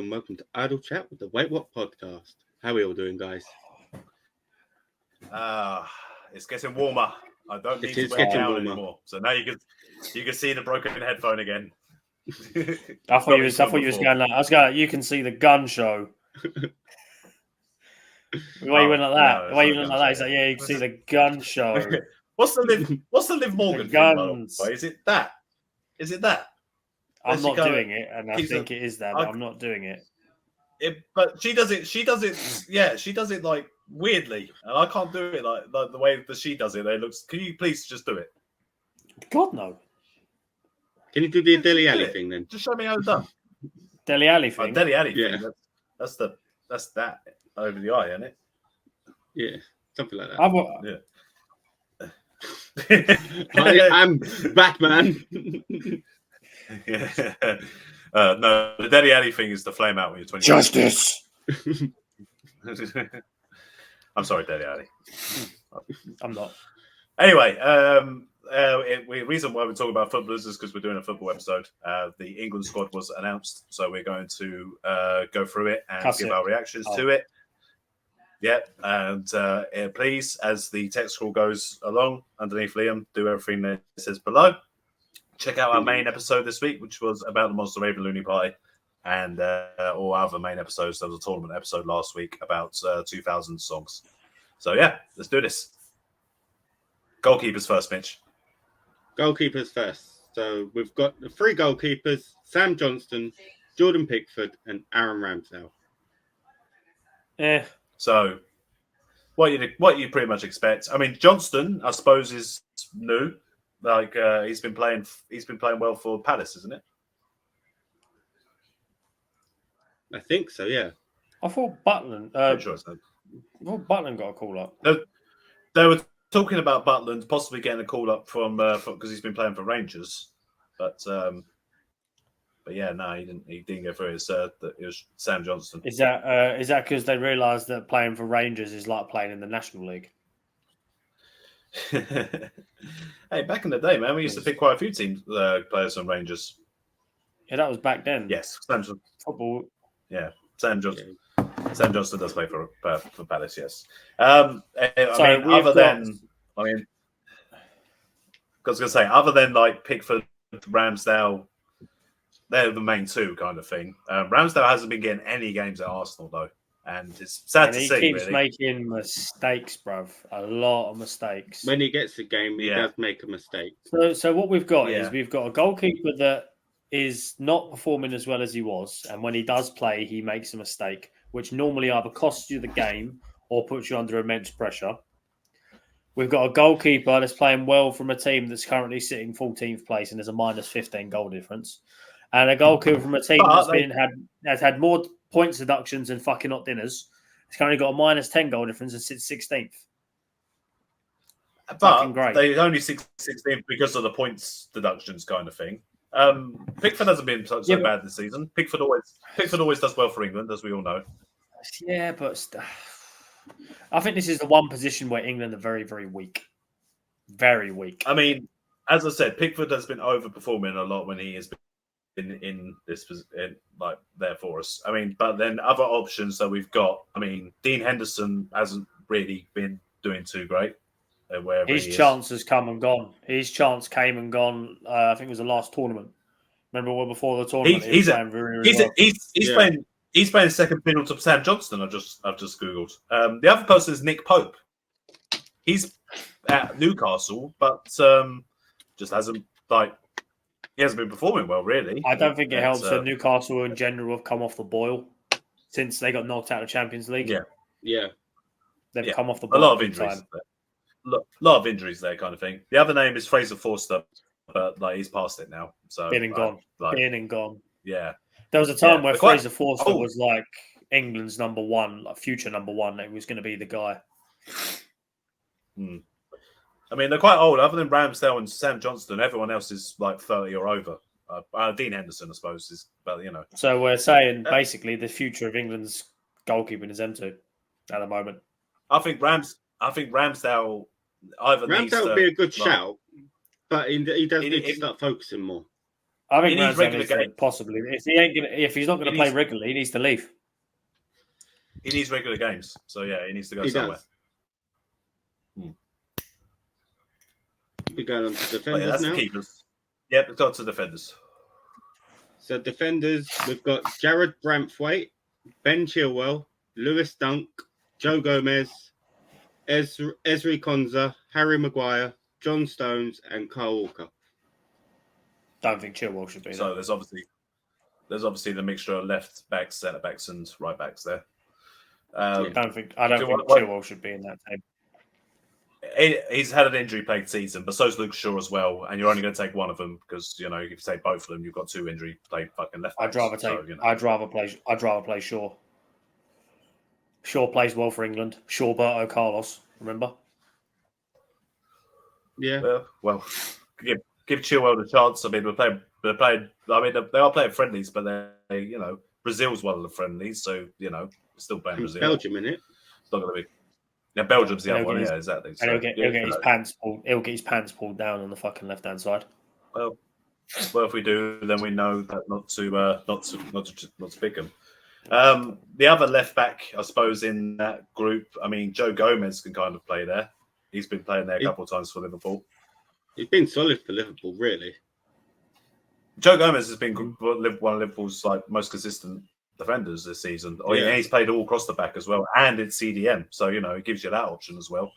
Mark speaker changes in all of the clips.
Speaker 1: and welcome to Idle Chat with the Wait What podcast. How are we all doing, guys?
Speaker 2: It's getting warmer. I don't need to wear it down anymore. So now you can see the broken headphone again.
Speaker 3: I thought you was going like, I was going like, you can see the gun show. Why you went like that? Why you went like that? He's like, yeah, you can see the gun show.
Speaker 2: What's the Liv Morgan thing, by the way? Is it that?
Speaker 3: I'm not doing it, and I think it is that, but I'm not doing it.
Speaker 2: But she does it. Yeah, she does it like weirdly, and I can't do it like the way that she does it. It looks. Can you please just do it?
Speaker 3: God no.
Speaker 1: Can you do the Deli Alley thing then?
Speaker 2: Just show me how it's done.
Speaker 3: Deli Alley thing.
Speaker 2: Deli Alley thing. That's that over the eye, isn't it?
Speaker 1: Yeah, something like that.
Speaker 2: Yeah.
Speaker 1: I am Batman.
Speaker 2: Yeah. No, the Deli Alley thing is the flame out when you're 20.
Speaker 3: Justice.
Speaker 2: I'm sorry, Deli Alley.
Speaker 3: I'm not.
Speaker 2: Anyway, the reason why we're talking about footballers is because we're doing a football episode. The England squad was announced, so we're going to go through it and give our reactions to it. Yeah, and please, as the text scroll goes along underneath Liam, do everything that it says below. Check out our main episode this week, which was about the Monster Raven Looney Pie, and all other main episodes. There was a tournament episode last week about 2000 songs. So yeah, let's do this. Goalkeepers first, Mitch.
Speaker 1: Goalkeepers first. So we've got the three goalkeepers: Sam Johnston, Jordan Pickford, and Aaron Ramsdale.
Speaker 3: Yeah.
Speaker 2: So what you pretty much expect. I mean, Johnston, I suppose, is new. Like he's been playing well for Palace, isn't it?
Speaker 1: I think so. Yeah.
Speaker 3: I thought Butland.
Speaker 2: Sure it's not.
Speaker 3: Butland got a call up.
Speaker 2: They were talking about Butland possibly getting a call up from because he's been playing for Rangers, but yeah, no, he didn't go through. It was Sam Johnston.
Speaker 3: Is that because they realised that playing for Rangers is like playing in the National League?
Speaker 2: Hey, back in the day, man, we used to pick quite a few teams players from Rangers.
Speaker 3: Yeah, that was back then.
Speaker 2: Yes,
Speaker 3: football.
Speaker 2: Yeah, Sam Johnston. Sam Johnston does play for Palace. Yes. I was going to say, other than like Pickford, Ramsdale, they're the main two kind of thing. Ramsdale hasn't been getting any games at Arsenal though, and it's sad to see.
Speaker 3: He keeps making mistakes, bruv. A lot of mistakes.
Speaker 1: When he gets a game, he does make a mistake.
Speaker 3: So what we've got is we've got a goalkeeper that is not performing as well as he was, and when he does play, he makes a mistake, which normally either costs you the game or puts you under immense pressure. We've got a goalkeeper that's playing well from a team that's currently sitting 14th place and there's a minus 15 goal difference. And a goalkeeper from a team that's had more points deductions than fucking hot dinners. It's currently got a minus 10 goal difference and sits 16th.
Speaker 2: But they only 16th because of the points deductions kind of thing. Pickford hasn't been so bad this season. Pickford always does well for England, as we all know.
Speaker 3: Yeah, but I think this is the one position where England are very, very weak. Very weak.
Speaker 2: I mean, as I said, Pickford has been overperforming a lot when he has been in this position, like there for us. I mean, but then other options that we've got. I mean, Dean Henderson hasn't really been doing too great.
Speaker 3: His chance has come and gone. His chance came and gone. I think it was the last tournament. Remember, before the tournament, he was playing very well.
Speaker 2: He's playing second fiddle to Sam Johnston. I've just googled. The other person is Nick Pope. He's at Newcastle, but just hasn't been performing well, really.
Speaker 3: I don't think it helps that Newcastle in general have come off the boil since they got knocked out of the Champions League.
Speaker 1: Yeah.
Speaker 3: They've come off the boil.
Speaker 2: A lot of injuries. Lot of injuries there, kind of thing. The other name is Fraser Forster, but he's past it now. So
Speaker 3: been and gone.
Speaker 2: Yeah.
Speaker 3: There was a time where Fraser Forster was like England's number one, like future number one. It was going to be the guy.
Speaker 2: I mean, they're quite old. Other than Ramsdale and Sam Johnston, everyone else is like 30 or over. Dean Henderson, I suppose, is, but you know.
Speaker 3: So we're saying basically the future of England's goalkeeping is them two at the moment.
Speaker 2: I think Ramsdale
Speaker 1: would be a good shout, but he does need to start focusing more.
Speaker 3: I think
Speaker 2: he needs regular games.
Speaker 3: Possibly. If he's not going to play regularly, he needs to leave.
Speaker 2: He needs regular games. So yeah, he needs to go somewhere.
Speaker 1: We're going on to defenders
Speaker 2: that's
Speaker 1: now.
Speaker 2: The keepers. Yep, we've got to defenders.
Speaker 1: So defenders, we've got Jared Branthwaite, Ben Chilwell, Lewis Dunk, Joe Gomez, Ezri Konza, Harry Maguire, John Stones, and Carl Walker.
Speaker 3: Don't think Chilwell should be there.
Speaker 2: So there's obviously the mixture of left backs, centre backs, and right backs there.
Speaker 3: I don't think Chilwell should be in that team.
Speaker 2: He's had an injury-plagued season, but so's Luke Shaw as well. And you're only going to take one of them because if you take both of them, you've got 2 injury-plagued fucking left backs.
Speaker 3: I'd rather play Shaw. Shaw plays well for England. Shawberto Carlos, remember?
Speaker 1: Yeah.
Speaker 2: Well, give Chilwell the chance. I mean, they are playing friendlies, but Brazil's one of the friendlies, so still playing Brazil.
Speaker 1: Belgium in it.
Speaker 2: It's not going to be. Yeah, Belgium's the other one. Yeah, exactly.
Speaker 3: So, he'll get his pants pulled. He'll get his pants pulled down on the fucking left-hand side.
Speaker 2: Well, if we do, then we know that not to pick him. The other left back, I suppose, in that group. I mean, Joe Gomez can kind of play there. He's been playing there a couple of times for Liverpool.
Speaker 1: He's been solid for Liverpool, really.
Speaker 2: Joe Gomez has been one of Liverpool's most consistent defenders this season. And he's played all across the back as well, and it's CDM, so it gives you that option as well.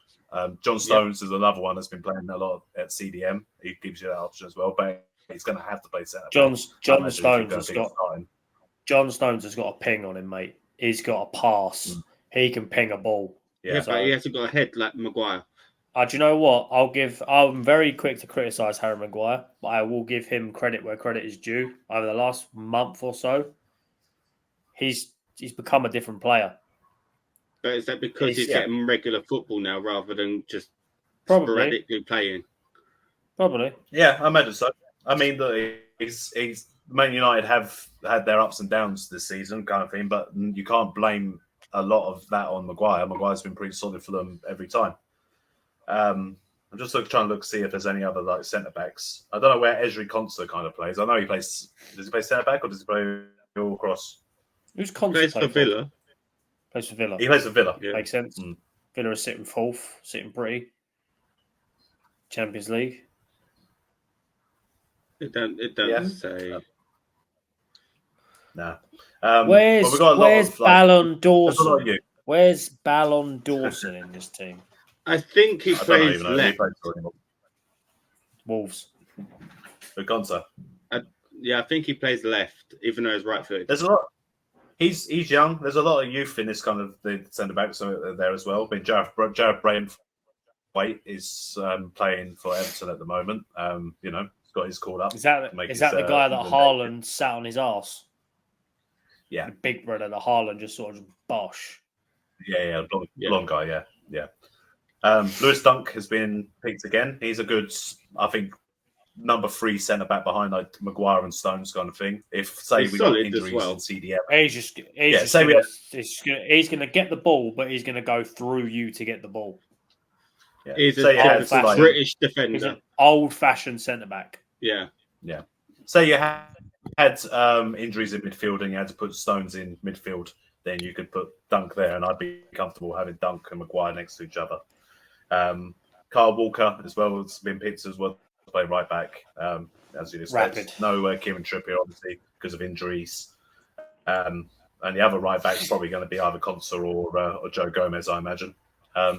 Speaker 2: John Stones is another one that's been playing a lot at CDM. He gives you that option as well, but he's going to have to play centre.
Speaker 3: John Stones has got a ping on him, mate. He's got a pass. He can ping a ball.
Speaker 1: But he hasn't got a head like Maguire.
Speaker 3: Do you know what? I'm very quick to criticise Harry Maguire, but I will give him credit where credit is due. Over the last month or so, he's become a different player.
Speaker 1: But is that because he's getting regular football now rather than just sporadically playing?
Speaker 3: Probably.
Speaker 2: Yeah, I imagine so. I mean, he's Man United have had their ups and downs this season, kind of thing, but you can't blame a lot of that on Maguire. Maguire's been pretty solid for them every time. I'm just trying to see if there's any other centre backs. I don't know where Ezri Konsa kind of plays. I know he plays. Does he play centre back or does he play all across?
Speaker 3: Who's Konsa?
Speaker 1: Plays for Villa.
Speaker 3: Plays for Villa.
Speaker 2: He plays for Villa.
Speaker 3: Yeah. Makes sense. Villa is sitting 4th, sitting pretty. Champions League.
Speaker 1: It don't say.
Speaker 2: Nah.
Speaker 3: Where's Ballon Dawson? Where's Ballon Dawson in this team?
Speaker 1: I think he plays left.
Speaker 3: Wolves.
Speaker 2: With Konsa.
Speaker 1: I think he plays left, even though he's right footed.
Speaker 2: There's a lot. He's young. There's a lot of youth in this kind of the centre backs there as well. I mean, Jared Branthwaite is playing for Everton at the moment. He's got his call up.
Speaker 3: Is that the guy that Haaland sat on his arse?
Speaker 2: Yeah,
Speaker 3: the big brother that Haaland just sort of bosh.
Speaker 2: Yeah, blonde guy. Yeah. Lewis Dunk has been picked again. He's a good, I think, number 3 centre back behind like Maguire and Stones kind of thing. If we got injuries in CDM,
Speaker 3: he's going to get the ball, but he's going to go through you to get the ball.
Speaker 1: Yeah. He's a British defender. He's an
Speaker 3: old-fashioned centre back.
Speaker 1: Yeah.
Speaker 2: Say you had injuries in midfield and you had to put Stones in midfield, then you could put Dunk there, and I'd be comfortable having Dunk and Maguire next to each other. Carl Walker as well has been picked as well to play right back, as you expect. No Kieran Trippier, obviously, because of injuries. And the other right back is probably going to be either Konsa or Joe Gomez, I imagine. No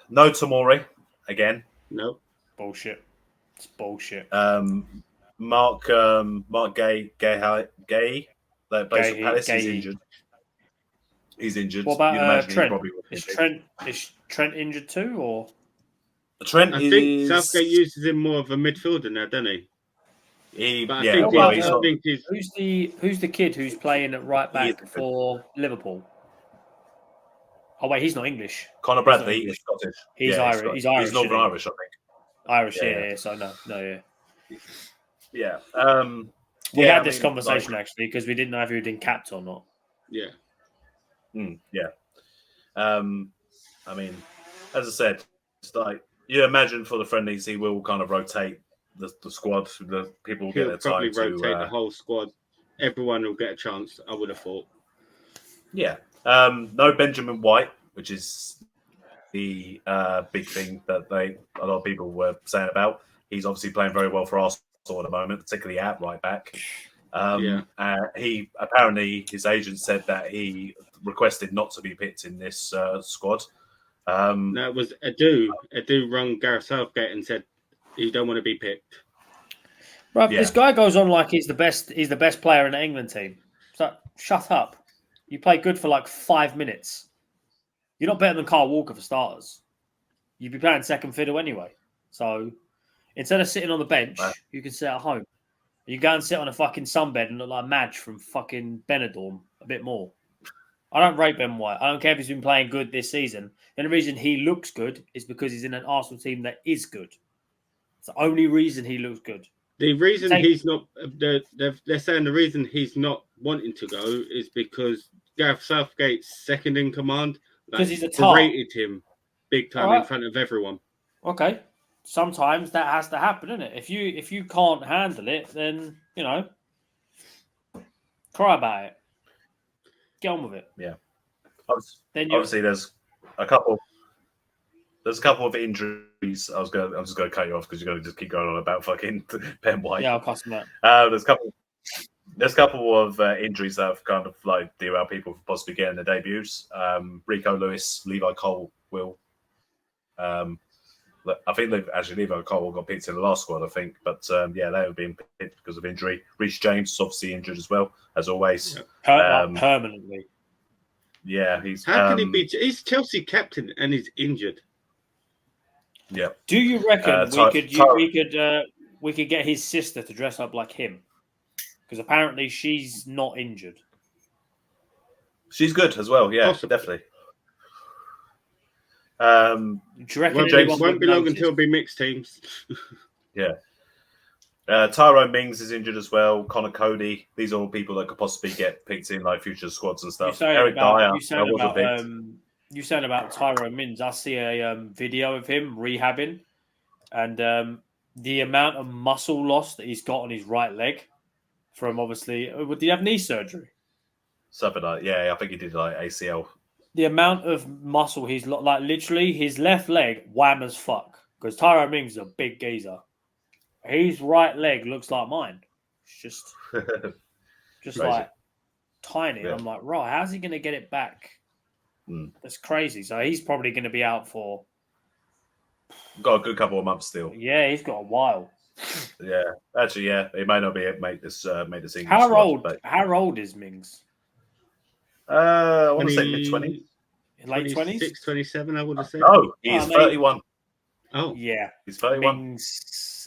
Speaker 2: Tomori again.
Speaker 1: No.
Speaker 3: Bullshit. It's bullshit.
Speaker 2: Mark Gay, that plays for Palace. He's injured.
Speaker 3: What about Trent? Is Trent injured too, or
Speaker 2: Trent?
Speaker 1: I think Southgate uses him more of a midfielder now, doesn't he?
Speaker 3: Who's the kid who's playing at right back for Liverpool? Oh wait, he's not English.
Speaker 2: Conor Bradley is Scottish.
Speaker 3: He's Irish. He's Irish.
Speaker 2: He's Northern Irish, I think.
Speaker 3: Irish, yeah. So no. We had this conversation actually because we didn't know if he had been capped or not.
Speaker 1: Yeah.
Speaker 2: I mean, as I said, it's like you imagine for the friendlies, he will kind of rotate the squad. The people will
Speaker 1: He'll
Speaker 2: get their
Speaker 1: probably
Speaker 2: time
Speaker 1: rotate
Speaker 2: to
Speaker 1: the whole squad. Everyone will get a chance, I would have thought.
Speaker 2: Yeah. No Benjamin White, which is the big thing that a lot of people were saying about. He's obviously playing very well for Arsenal at the moment, particularly at right back. He apparently, his agent said that he requested not to be picked in this squad.
Speaker 1: No, it was Edu. Edu rung Gareth Southgate and said he don't want to be picked.
Speaker 3: Right, this guy goes on like he's the best. He's the best player in the England team. So shut up. You play good for like 5 minutes. You're not better than Kyle Walker for starters. You'd be playing second fiddle anyway. So instead of sitting on the bench, you can sit at home. You go and sit on a fucking sunbed and look like Madge from fucking Benidorm a bit more. I don't rate Ben White. I don't care if he's been playing good this season. The only reason he looks good is because he's in an Arsenal team that is good. It's the only reason he looks good.
Speaker 1: The reason he's not, they're saying the reason he's not wanting to go is because Gareth Southgate's second in command,
Speaker 3: because he's a tart,
Speaker 1: berated him big time in front of everyone.
Speaker 3: Okay, sometimes that has to happen, isn't it? If you can't handle it, then cry about it. Get on with it.
Speaker 2: Yeah. Obviously, there's a couple of injuries. I'm just going to cut you off because you're going to just keep going on about fucking Ben White.
Speaker 3: Yeah, I'll cuss him out.
Speaker 2: There's a couple of injuries that have kind of like derailed people from possibly getting their debuts. Rico Lewis, Levi Cole will. I think Levi Cole got picked in the last squad, I think. But they have been picked because of injury. Reece James is obviously injured as well, as always.
Speaker 3: Permanently.
Speaker 2: Yeah, he's.
Speaker 1: How can he be? He's Chelsea captain and he's injured.
Speaker 2: Yeah.
Speaker 3: Do you reckon we could get his sister to dress up like him? Because apparently she's not injured.
Speaker 2: She's good as well. Yeah,
Speaker 1: Possibly.
Speaker 2: Definitely.
Speaker 3: Do you reckon
Speaker 1: James won't be long until it'll be mixed teams.
Speaker 2: Yeah. Tyrone Mings is injured as well. Connor Cody. These are all people that could possibly get picked in like future squads and stuff. Eric Dyer.
Speaker 3: You said about Tyrone Mings. I see a video of him rehabbing, and the amount of muscle loss that he's got on his right leg from obviously. Did he have knee surgery?
Speaker 2: Something like I think he did like ACL.
Speaker 3: The amount of muscle he's like literally his left leg wham as fuck because Tyrone Mings is a big geezer. His right leg looks like mine. It's just like tiny. Yeah. I'm like, right, how's he going to get it back? That's crazy. So he's probably going to be out for.
Speaker 2: Got a good couple of months still.
Speaker 3: Yeah, he's got a while.
Speaker 2: Yeah, actually, he may not be make this English.
Speaker 3: How old is Mings?
Speaker 2: I want to say mid-20s.
Speaker 3: Late 20s?
Speaker 1: 26, 27, I would have said.
Speaker 2: Oh, he's 31.
Speaker 1: Oh.
Speaker 3: Yeah.
Speaker 2: He's 31.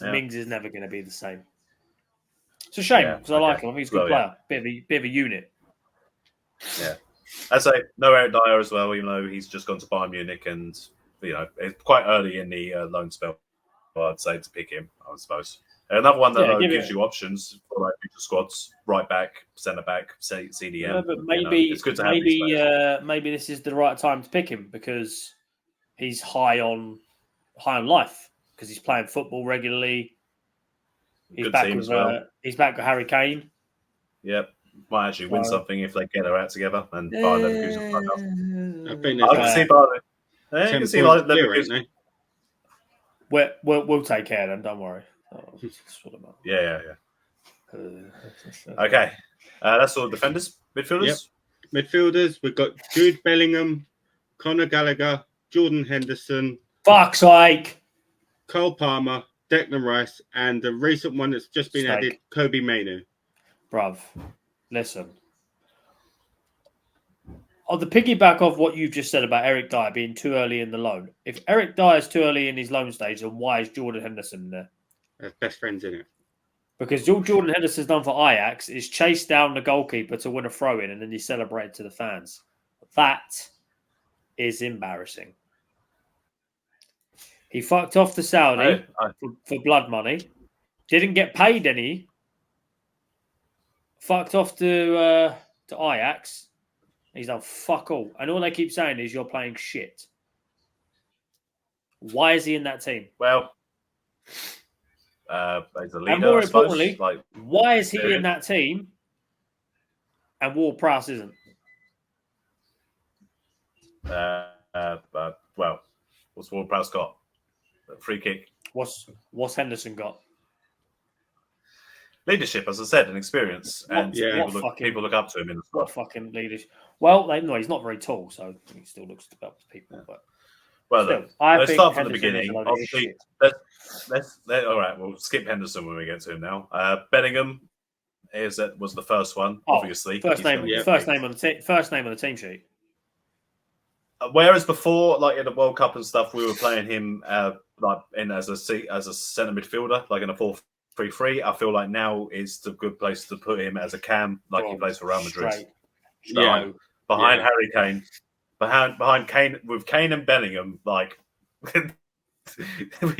Speaker 3: Mings is never going to be the same. It's a shame because I like him. I think he's a good player. Bit of a unit.
Speaker 2: Yeah. I'd say no Eric Dyer as well, even though he's just gone to Bayern Munich and, it's quite early in the loan spell. I'd say to pick him, I suppose. Another one that gives you options for like future squads: right back, centre back, CDM.
Speaker 3: Yeah, but maybe
Speaker 2: it's good to have
Speaker 3: maybe this is the right time to pick him because he's high on life because he's playing football regularly. He's back with Harry Kane.
Speaker 2: Yep, might actually win something if they get their out together and Bayern Leverkusen.
Speaker 1: I think
Speaker 2: I can see Bayern. I can see like Leverkusen.
Speaker 3: We'll take care of them. Don't worry.
Speaker 2: Yeah. Okay, that's all defenders. Midfielders?
Speaker 1: Yep. Midfielders, we've got Jude Bellingham, Conor Gallagher, Jordan Henderson.
Speaker 3: Fuck's sake.
Speaker 1: Cole Palmer, Declan Rice, and the recent one that's just been added, Kobe Mainoo.
Speaker 3: Bruv, listen. On the piggyback of what you've just said about Eric Dyer being too early in the loan, if Eric Dyer is too early in his loan stage, then why is Jordan Henderson there?
Speaker 1: They're best friends in it.
Speaker 3: Because all Jordan Henderson's done for Ajax is chase down the goalkeeper to win a throw-in and then he celebrated to the fans. That is embarrassing. He fucked off to Saudi for blood money. Didn't get paid any. Fucked off to Ajax. He's done fuck all. And all they keep saying is you're playing shit. Why is he in that team?
Speaker 2: Well, as a leader.
Speaker 3: And more
Speaker 2: I suppose.
Speaker 3: importantly, why is he in that team and Ward-Prowse isn't?
Speaker 2: Well, what's Ward-Prowse got? A free kick.
Speaker 3: What's Henderson got?
Speaker 2: Leadership, as I said, and experience, and people look up to him in the squad.
Speaker 3: What fucking leadership? Well, no, he's not very tall, so he still looks up to people. But
Speaker 2: let's start from the beginning. Obviously, let's all right. We'll skip Henderson when we get to him now. Bellingham was the first one, obviously.
Speaker 3: First name on the team sheet.
Speaker 2: Whereas before, like in the World Cup and stuff, we were playing him as a centre midfielder, like in a 4-3-3. I feel like now is the good place to put him as a cam, like he plays for Real Madrid. Behind Harry Kane, behind Kane, with Kane and Bellingham, like we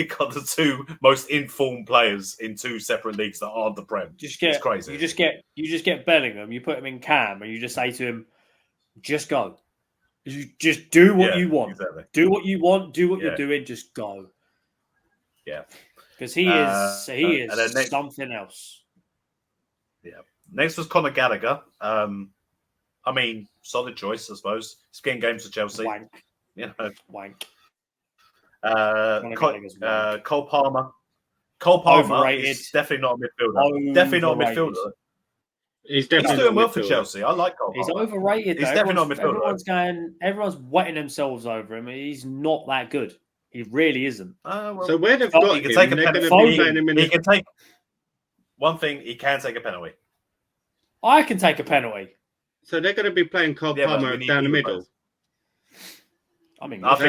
Speaker 2: got the two most informed players in two separate leagues that aren't the Prem. It's crazy.
Speaker 3: You just get Bellingham, you put him in cam, and you just say to him, "Just go. You just do what you want. Exactly. Do what you want. Do what you're doing. Just go."
Speaker 2: Yeah,
Speaker 3: because he is something else.
Speaker 2: Yeah. Next was Conor Gallagher. I mean, solid choice, I suppose. He's getting games for Chelsea.
Speaker 3: Wank.
Speaker 2: Wank. Cole Palmer. Cole Palmer
Speaker 3: overrated.
Speaker 2: Is definitely not a midfielder. Definitely not a midfielder.
Speaker 1: He's
Speaker 2: doing well for Chelsea. I like Cole
Speaker 3: He's
Speaker 2: Palmer.
Speaker 3: overrated.
Speaker 2: He's definitely not a midfielder.
Speaker 3: Everyone's wetting themselves over him. He's not that good. He really isn't.
Speaker 1: So where they've got him,
Speaker 2: they're going to be playing him in he can take one thing. He can take a penalty.
Speaker 3: I can take a penalty.
Speaker 1: So they're going to be playing Cole Palmer down the middle.
Speaker 3: I mean,
Speaker 1: that's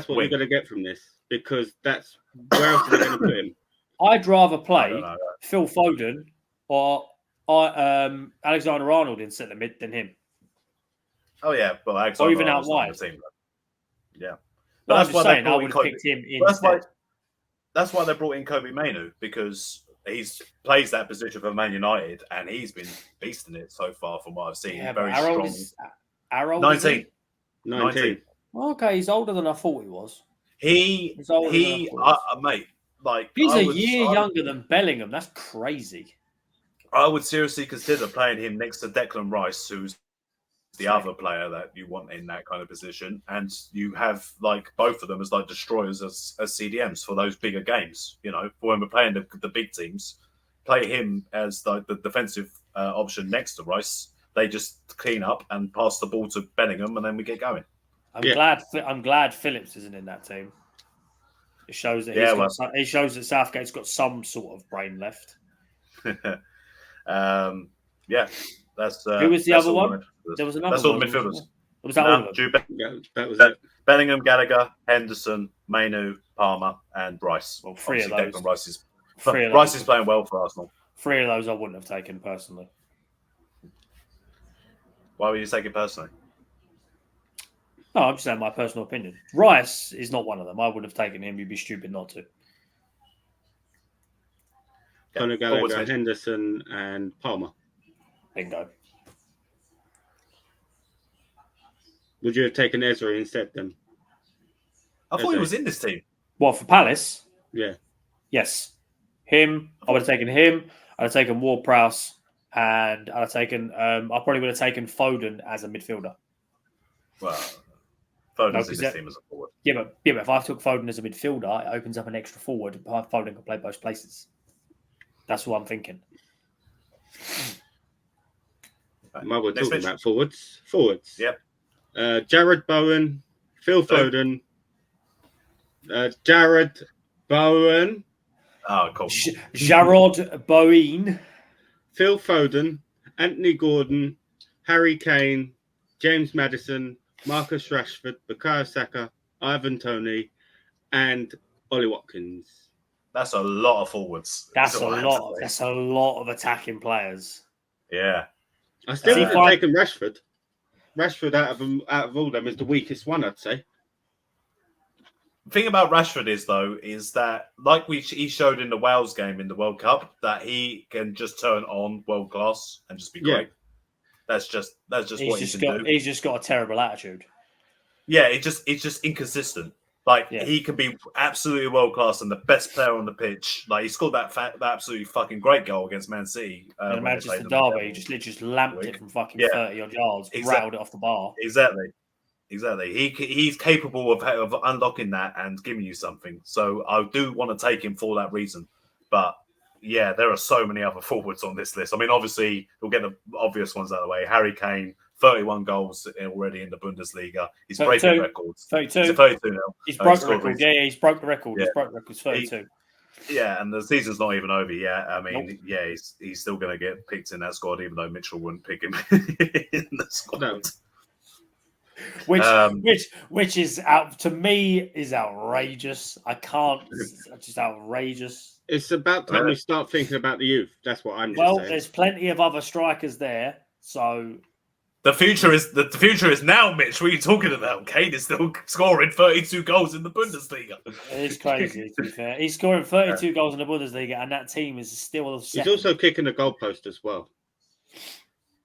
Speaker 1: what we're going to get from this, because that's where else are they going to put him?
Speaker 3: I'd rather play Phil Foden or Alexander-Arnold in centre mid than him.
Speaker 2: Oh yeah, but Alexander
Speaker 3: even out wide.
Speaker 2: Yeah,
Speaker 3: but I'm just saying I would have picked him instead.
Speaker 2: That's why they brought in Kobe Mainoo, because he plays that position for Man United, and he's been beasting it so far from what I've seen.
Speaker 3: Yeah,
Speaker 2: very
Speaker 3: strong.
Speaker 2: 19.
Speaker 3: Okay, he's older than I thought he was.
Speaker 2: Mate, like
Speaker 3: he's a year younger than Bellingham. That's crazy.
Speaker 2: I would seriously consider playing him next to Declan Rice, who's the other player that you want in that kind of position, and you have like both of them as like destroyers as CDMs for those bigger games. You know, for when we're playing the big teams, play him as the defensive option next to Rice. They just clean up and pass the ball to Bellingham, and then we get going.
Speaker 3: I'm glad Phillips isn't in that team. It shows that it shows that Southgate's got some sort of brain left.
Speaker 2: That's
Speaker 3: who was the other one? There was another.
Speaker 2: That's all the midfielders.
Speaker 3: Was that all of them?
Speaker 1: That was it.
Speaker 2: Bellingham, Gallagher, Henderson, Mainoo, Palmer, and Bryce.
Speaker 3: Well, three of those.
Speaker 2: Bryce is playing well for Arsenal.
Speaker 3: Three of those I wouldn't have taken personally.
Speaker 2: Why would you take it personally?
Speaker 3: No, I'm just saying my personal opinion. Rice is not one of them. I would have taken him. You'd be stupid not to.
Speaker 1: Conor Gallagher, Henderson, and Palmer.
Speaker 3: Bingo.
Speaker 1: Would you have taken Ezra instead then?
Speaker 2: I thought he was in this team.
Speaker 3: What, for Palace?
Speaker 1: Yeah.
Speaker 3: Yes. Him. I would have taken him. I'd have taken Ward-Prowse. And I'd have taken... I probably would have taken Foden as a midfielder.
Speaker 2: Well, Foden's in this team as a forward.
Speaker 3: Yeah, but if I took Foden as a midfielder, it opens up an extra forward. Foden can play both places. That's what I'm thinking.
Speaker 1: Well, we're talking about forwards.
Speaker 2: Yep.
Speaker 1: Jared Bowen, Phil Foden. Jared Bowen.
Speaker 2: Oh, cool.
Speaker 3: Jarrod Bowen.
Speaker 1: Phil Foden, Anthony Gordon, Harry Kane, James Maddison, Marcus Rashford, Bukayo Saka, Ivan Toney, and Ollie Watkins.
Speaker 2: That's a lot of forwards.
Speaker 3: That's a lot of attacking players.
Speaker 2: Yeah.
Speaker 1: I still would have taken Rashford. Rashford out of all them is the weakest one, I'd say.
Speaker 2: The thing about Rashford is that like he showed in the Wales game in the World Cup, that he can just turn on world class and just be great. That's just what he can do.
Speaker 3: He's just got a terrible attitude.
Speaker 2: Yeah, it's just inconsistent. Like he can be absolutely world class and the best player on the pitch. Like he scored that absolutely fucking great goal against Man City.
Speaker 3: And Manchester Derby, he just literally lamped it from fucking 30 odd yards, rattled it off the bar.
Speaker 2: Exactly. He's capable of unlocking that and giving you something. So I do want to take him for that reason. But yeah, there are so many other forwards on this list. I mean, obviously we'll get the obvious ones out of the way. Harry Kane. 31 goals already in the Bundesliga. He's breaking records.
Speaker 3: 32.
Speaker 2: He's 32 now.
Speaker 3: He's broke the record. Yeah, he's broke the record.
Speaker 2: Yeah.
Speaker 3: He's broke the record. 32.
Speaker 2: And the season's not even over yet. I mean, he's still going to get picked in that squad, even though Mitchell wouldn't pick him in the squad.
Speaker 1: No.
Speaker 3: Which is out to me is outrageous. I can't. It's just outrageous.
Speaker 1: It's about time we start thinking about the youth. That's what I'm just saying.
Speaker 3: There's plenty of other strikers there, so.
Speaker 2: The future is now, Mitch. What are you talking about? Kane is still scoring 32 goals in the Bundesliga.
Speaker 3: It's crazy, to be fair. He's scoring 32 goals in the Bundesliga, and that team is still second.
Speaker 1: He's also kicking the goalpost as well.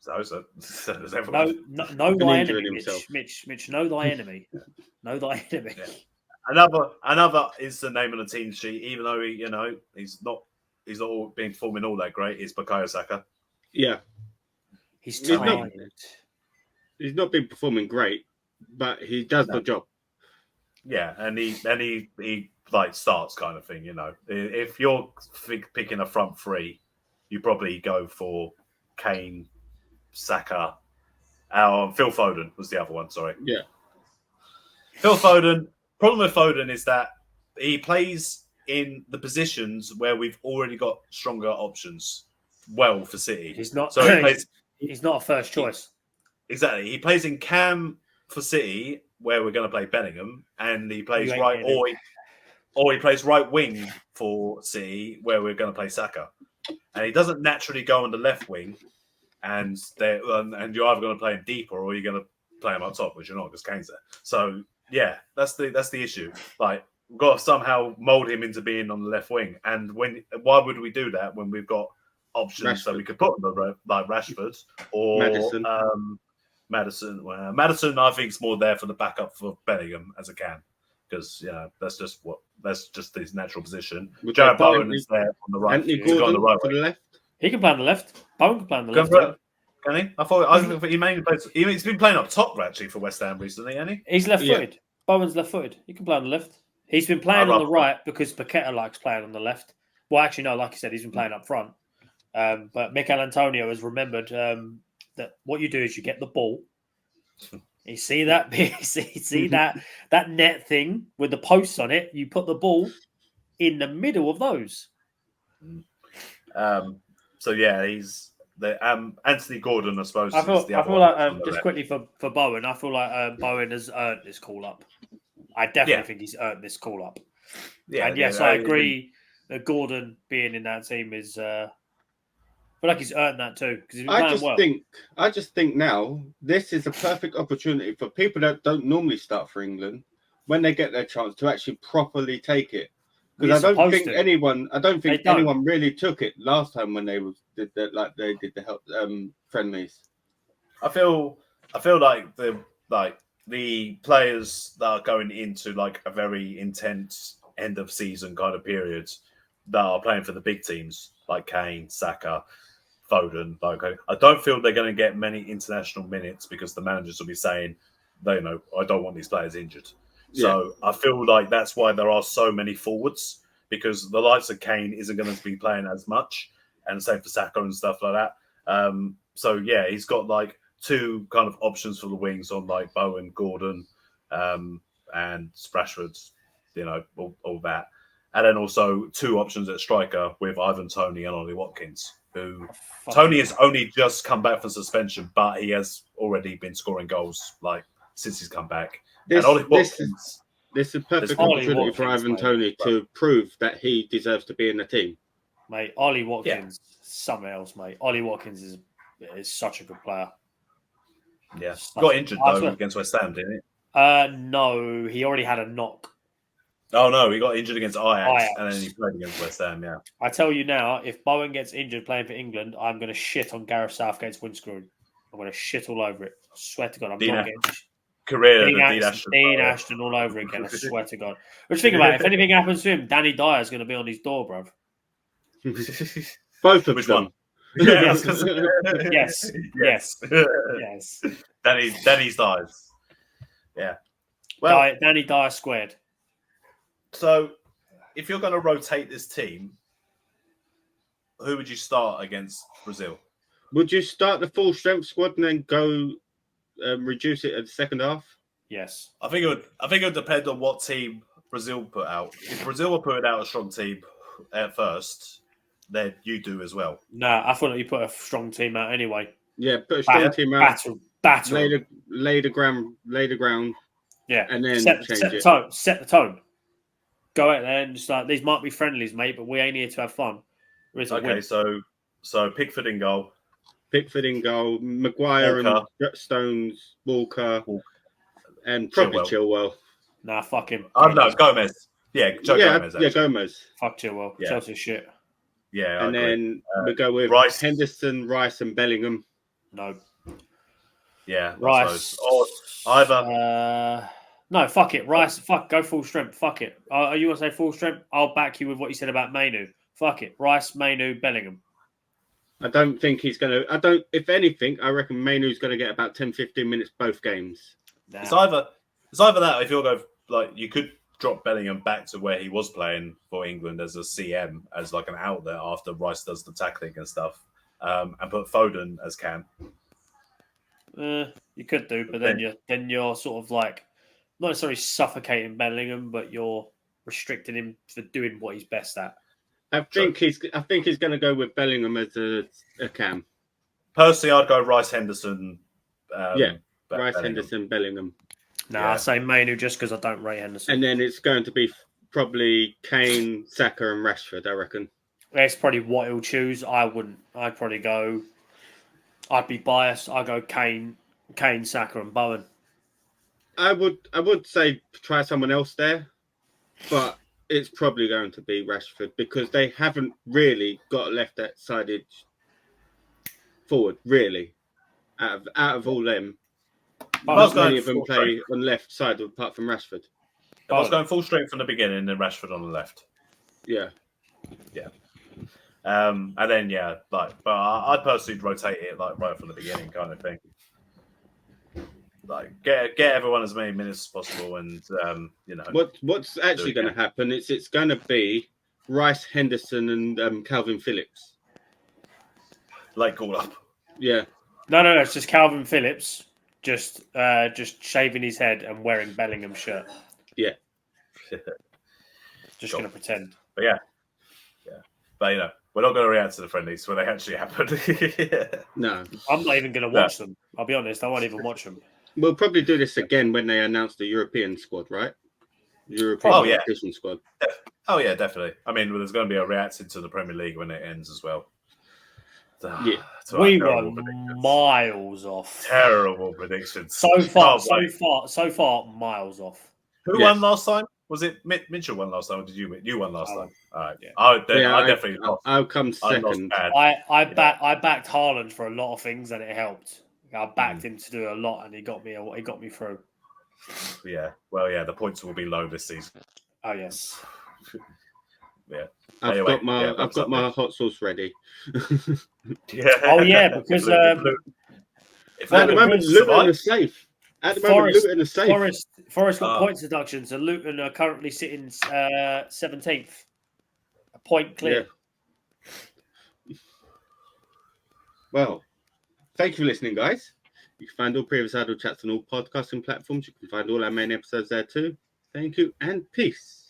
Speaker 2: So does
Speaker 3: everyone. Know thy enemy, Mitch. Know thy enemy. Know thy enemy.
Speaker 2: Yeah. Another is the name on the team sheet, even though he's not been performing all that great, is Bukayo Saka.
Speaker 1: Yeah.
Speaker 3: He's tired.
Speaker 1: He's not been performing great, but he does the job.
Speaker 2: Yeah, and he like starts kind of thing. If you're picking a front three, you probably go for Kane, Saka, Phil Foden was the other one. Sorry.
Speaker 1: Yeah.
Speaker 2: Phil Foden. Problem with Foden is that he plays in the positions where we've already got stronger options. Well, for City,
Speaker 3: he's not.
Speaker 2: So
Speaker 3: he's not a first choice.
Speaker 2: Exactly. He plays in Cam for City, where we're going to play Bellingham, and he plays or he plays right wing for City, where we're going to play Saka. And he doesn't naturally go on the left wing, and you're either going to play him deeper or you're going to play him up top, which you're not because Kane's there. So yeah, that's the issue. Like we've got to somehow mold him into being on the left wing. And why would we do that when we've got options that we could put on the like Rashford or Maddison. Well, Maddison, I think, is more there for the backup for Bellingham as a can, because that's just his natural position. Jared Bowen is there on the right.
Speaker 1: Anthony Gordon on the right, to the left.
Speaker 3: He can play on the left. Bowen can play on the left.
Speaker 2: Can he? I think he mainly plays. He's been playing up top actually for West Ham recently, hasn't he?
Speaker 3: He's left-footed. Bowen's left-footed. He can play on the left. He's been playing on the right because Paqueta likes playing on the left. Well, actually, no. Like I said, he's been playing up front. But Mikel Antonio has remembered that what you do is you get the ball. You see that? see that net thing with the posts on it? You put the ball in the middle of those.
Speaker 2: So yeah, he's the Anthony Gordon, I suppose.
Speaker 3: I feel like just quickly for Bowen, I feel like Bowen has earned this call up. I definitely think he's earned this call up. Yeah, and yes, I agree that Gordon being in that team is. I feel like he's earned that too because he's been playing well.
Speaker 1: I just think now this is a perfect opportunity for people that don't normally start for England when they get their chance to actually properly take it. Because I don't think anyone really took it last time when they did the friendlies.
Speaker 2: I feel like the players that are going into like a very intense end of season kind of period that are playing for the big teams like Kane, Saka, Foden. I don't feel they're going to get many international minutes because the managers will be saying, I don't want these players injured. So I feel like that's why there are so many forwards, because the likes of Kane isn't going to be playing as much, and the same for Saka and stuff like that. So yeah, he's got like two kind of options for the wings on like Bowen, Gordon, and Rashford, all that. And then also two options at striker with Ivan Toney and Ollie Watkins, who Toney has only just come back from suspension, but he has already been scoring goals like since he's come back.
Speaker 1: This is a perfect opportunity for Ivan Toney to prove that he deserves to be in the team.
Speaker 3: Mate, Ollie Watkins, something else, mate. Ollie Watkins is such a good player.
Speaker 2: Yeah. Got injured, though, against West Ham, didn't
Speaker 3: he? No, he already had a knock.
Speaker 2: Oh, no, he got injured against Ajax, and then he played against West Ham, yeah.
Speaker 3: I tell you now, if Bowen gets injured playing for England, I'm going to shit on Gareth Southgate's windscreen. I'm going to shit all over it. I swear to God, I'm not getting...
Speaker 2: career
Speaker 3: Dean Ashton all over again. I swear to God. But think about it. If anything happens to him, Danny Dyer's going to be on his door, bruv.
Speaker 1: Both of
Speaker 2: Which
Speaker 1: them.
Speaker 2: one? Yeah,
Speaker 3: yes.
Speaker 2: Danny's Dyers. Yeah. Well,
Speaker 3: Danny Dyer squared.
Speaker 2: So, if you're going to rotate this team, who would you start against Brazil?
Speaker 1: Would you start the full strength squad and then go reduce it at the second half?
Speaker 3: Yes.
Speaker 2: I think it would depend on what team Brazil put out. If Brazil were putting out a strong team at first, then you do as well.
Speaker 3: No, I thought you put a strong team out anyway.
Speaker 1: Yeah, put a strong team out.
Speaker 3: Battle.
Speaker 1: Lay the ground.
Speaker 3: Yeah,
Speaker 1: and then
Speaker 3: set
Speaker 1: change
Speaker 3: the
Speaker 1: it.
Speaker 3: tone. Set the tone. Go out there and just like these might be friendlies, mate, but we ain't here to have fun.
Speaker 2: Okay, so Pickford in goal.
Speaker 1: Maguire and Stones, Walker, and probably Chilwell.
Speaker 3: Nah, fuck him.
Speaker 2: Oh no, Gomez. Yeah, Gomez.
Speaker 1: Yeah, Gomez.
Speaker 3: Fuck Chilwell.
Speaker 2: Yeah.
Speaker 3: Chelsea shit.
Speaker 2: Yeah,
Speaker 1: and then we go with Henderson, Rice, and Bellingham.
Speaker 3: No.
Speaker 2: Yeah,
Speaker 3: Rice.
Speaker 2: Or either.
Speaker 3: No, fuck it. Rice. Fuck. Go full strength. Fuck it. Are you want to say full strength? I'll back you with what you said about Mainu. Fuck it. Rice, Mainu, Bellingham.
Speaker 1: I don't think he's going to. If anything, I reckon Mainu's going to get about 10-15 minutes both games.
Speaker 2: Nah. It's either that. If you'll go you could drop Bellingham back to where he was playing for England as a CM, as like an outlet after Rice does the tackling and stuff, and put Foden as cam.
Speaker 3: You could do, but then you're sort of like not necessarily suffocating Bellingham, but you're restricting him for doing what he's best at.
Speaker 1: I think he's going to go with Bellingham as a cam.
Speaker 2: Personally, I'd go Rice, Henderson.
Speaker 1: Rice, Bellingham. Henderson, Bellingham.
Speaker 3: I say Mainu just because I don't rate Henderson.
Speaker 1: And then it's going to be probably Kane, Saka, and Rashford, I reckon.
Speaker 3: That's probably what he'll choose. I wouldn't. I'd probably go. I'd be biased. I'd go Kane, Saka, and Bowen. I
Speaker 1: would say try someone else there, but it's probably going to be Rashford because they haven't really got a left-sided forward, really. Out of all them, not many of them play on the left side apart from Rashford.
Speaker 2: I was going full strength from the beginning and Rashford on the left.
Speaker 1: Yeah.
Speaker 2: And then but I'd personally rotate it right from the beginning, kind of thing. Like get everyone as many minutes as possible, and
Speaker 1: what's actually going to happen? It's going to be Rice, Henderson, and Calvin Phillips.
Speaker 2: Like call up.
Speaker 1: Yeah.
Speaker 3: No. It's just Calvin Phillips, just shaving his head and wearing Bellingham shirt.
Speaker 1: Yeah.
Speaker 3: Just going to pretend.
Speaker 2: But yeah. But we're not going to react to the friendlies when they actually happen.
Speaker 1: No.
Speaker 3: I'm not even going to watch them. I'll be honest. I won't even watch them.
Speaker 1: We'll probably do this again when they announce the European squad, right? European competition squad.
Speaker 2: Oh, yeah, definitely. I mean, there's going to be a reaction to the Premier League when it ends as well.
Speaker 1: Yeah.
Speaker 3: We were miles off.
Speaker 2: Terrible predictions.
Speaker 3: So far, miles off.
Speaker 2: Who won last time? Was it Mitchell won last time, or did you win? You won last time. All right. Yeah. I definitely lost.
Speaker 1: I'll come second.
Speaker 3: I backed Haaland for a lot of things, and it helped. I backed him to do a lot, and he got me through.
Speaker 2: Yeah. Well, the points will be low this season.
Speaker 3: Oh yes.
Speaker 2: Yeah.
Speaker 1: I've got my hot sauce ready.
Speaker 2: Yeah.
Speaker 3: Oh yeah, because
Speaker 1: at the moment Luton is safe.
Speaker 3: Forest got points deduction, so Luton are currently sitting 17th, a point clear.
Speaker 1: Yeah. Well, thank you for listening, guys. You can find all previous Idle Chats on all podcasting platforms. You can find all our main episodes there too. Thank you and peace.